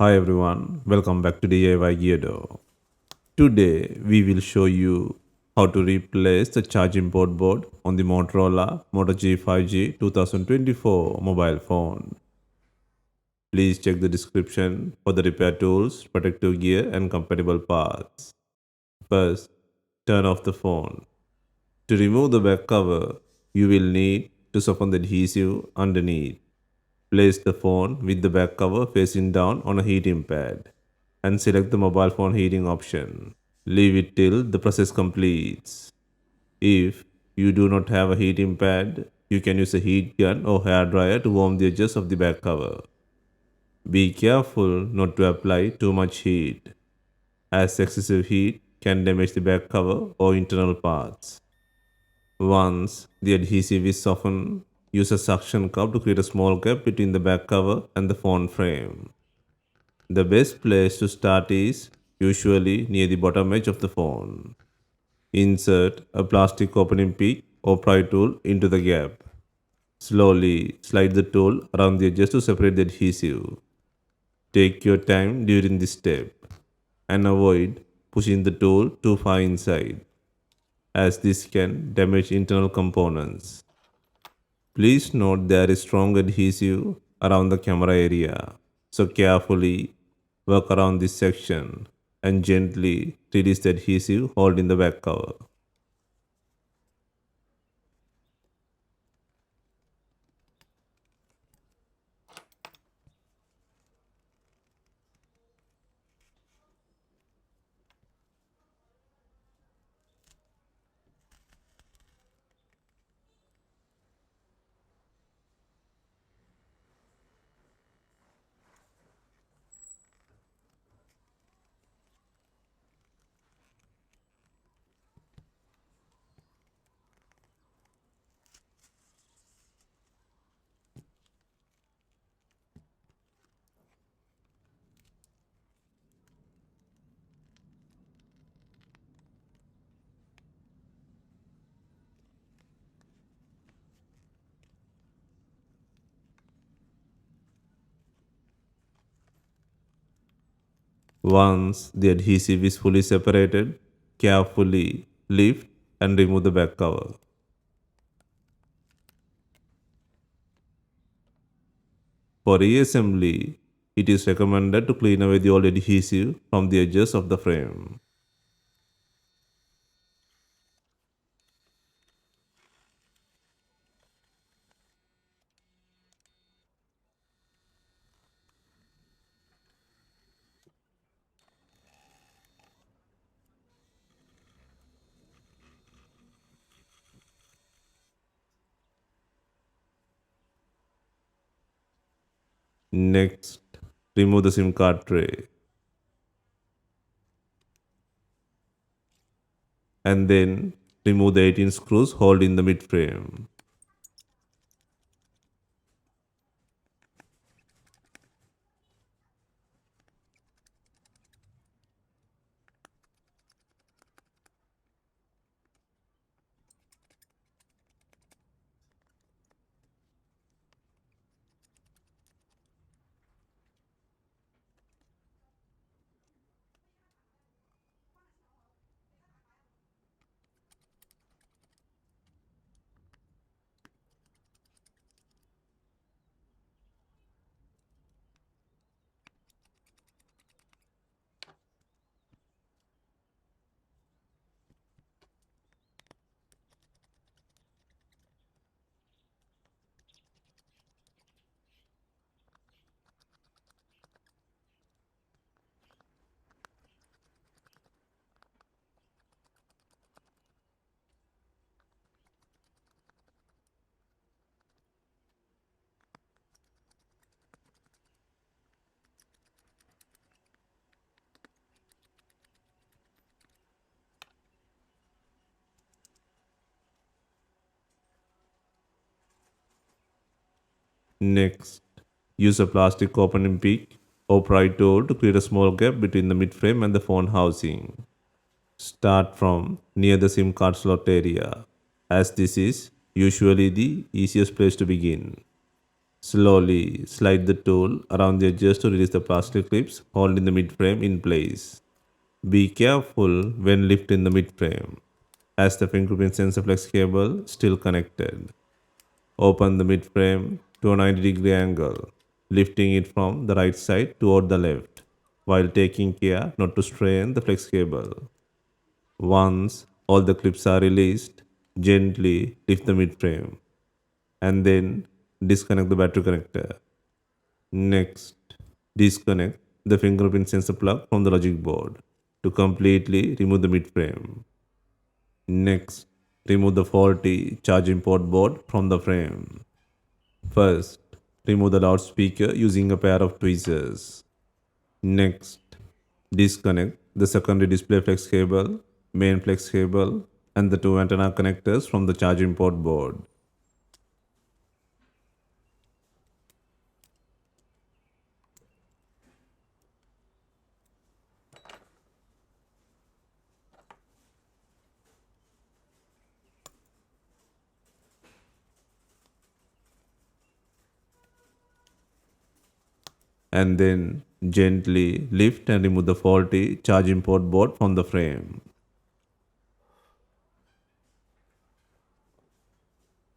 Hi everyone, welcome back to DIY Geardo. Today we will show you how to replace the charging port board on the Motorola Moto G 5G 2024 mobile phone. Please check the description for the repair tools, protective gear and compatible parts. First, turn off the phone. To remove the back cover, you will need to soften the adhesive underneath. Place the phone with the back cover facing down on a heating pad and select the mobile phone heating option. Leave it till the process completes. If you do not have a heating pad, you can use a heat gun or hair dryer to warm the edges of the back cover. Be careful not to apply too much heat, as excessive heat can damage the back cover or internal parts. Once the adhesive is softened, use a suction cup to create a small gap between the back cover and the phone frame. The best place to start is usually near the bottom edge of the phone. Insert a plastic opening pick or pry tool into the gap. Slowly slide the tool around the edges to separate the adhesive. Take your time during this step and avoid pushing the tool too far inside, as this can damage internal components. Please note there is strong adhesive around the camera area, so carefully work around this section and gently release the adhesive holding the back cover. Once the adhesive is fully separated, carefully lift and remove the back cover. For reassembly, it is recommended to clean away the old adhesive from the edges of the frame. Next, remove the SIM card tray and then remove the 18 screws holding the mid frame. Next, use a plastic opening pick or pry tool to create a small gap between the mid frame and the phone housing. Start from near the SIM card slot area, as this is usually the easiest place to begin. Slowly slide the tool around the edges to release the plastic clips holding the midframe in place. Be careful when lifting the midframe, as the fingerprint sensor flex cable still connected. Open the midframe to a 90-degree angle, lifting it from the right side toward the left, while taking care not to strain the flex cable. Once all the clips are released, gently lift the midframe and then disconnect the battery connector. Next, disconnect the fingerprint sensor plug from the logic board to completely remove the midframe. Next, remove the faulty charging port board from the frame. First, remove the loudspeaker using a pair of tweezers. Next, disconnect the secondary display flex cable, main flex cable, and the two antenna connectors from the charging port board. And then gently lift and remove the faulty charging port board from the frame.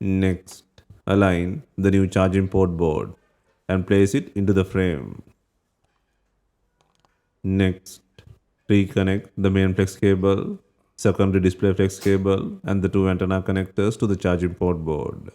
Next, align the new charging port board and place it into the frame. Next, reconnect the main flex cable, secondary display flex cable, and the two antenna connectors to the charging port board.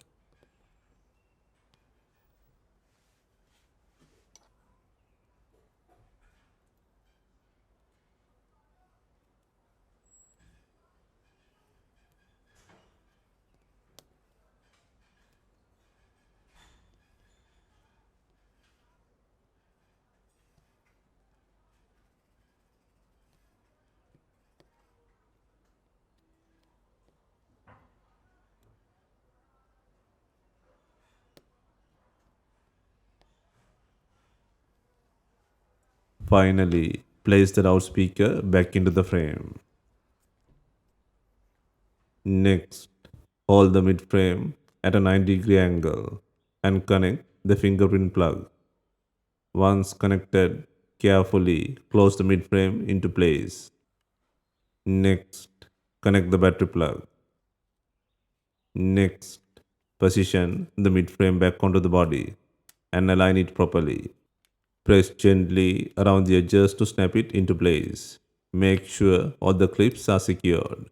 Finally, place the loudspeaker back into the frame. Next, hold the mid frame at a 90-degree angle and connect the fingerprint plug. Once connected, carefully close the mid frame into place. Next, connect the battery plug. Next, position the mid frame back onto the body and align it properly. Press gently around the edges to snap it into place. Make sure all the clips are secured.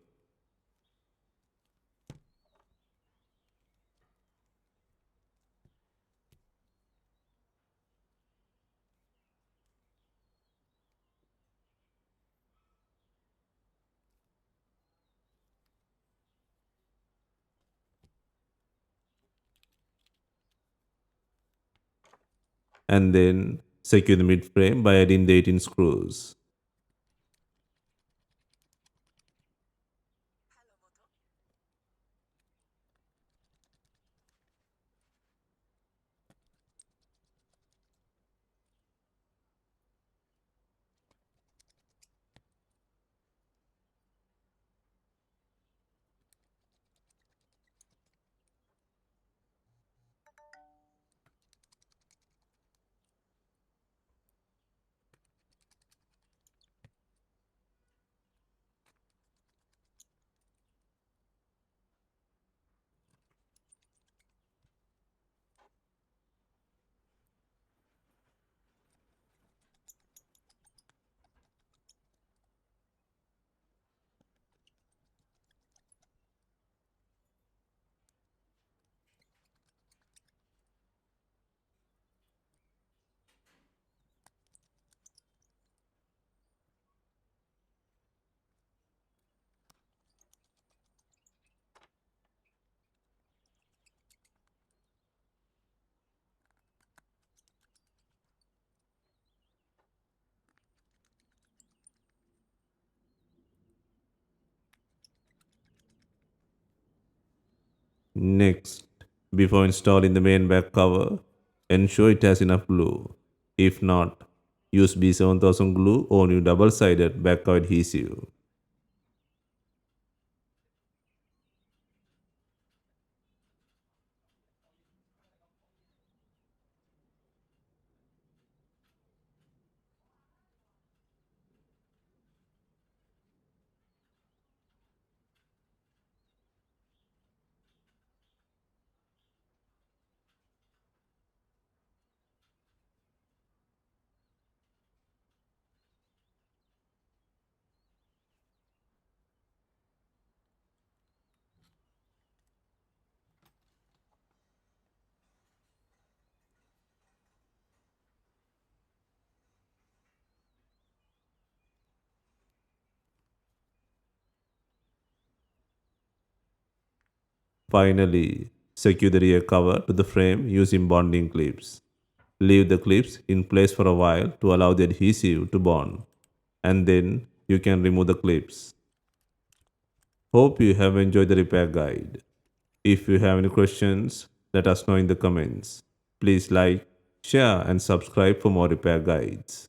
And then secure the mid frame by adding the 18 screws. Next, before installing the main back cover, ensure it has enough glue. If not, use B7000 glue or new double-sided back cover adhesive. Finally, secure the rear cover to the frame using bonding clips. Leave the clips in place for a while to allow the adhesive to bond, and then you can remove the clips. Hope you have enjoyed the repair guide. If you have any questions, let us know in the comments. Please like, share and subscribe for more repair guides.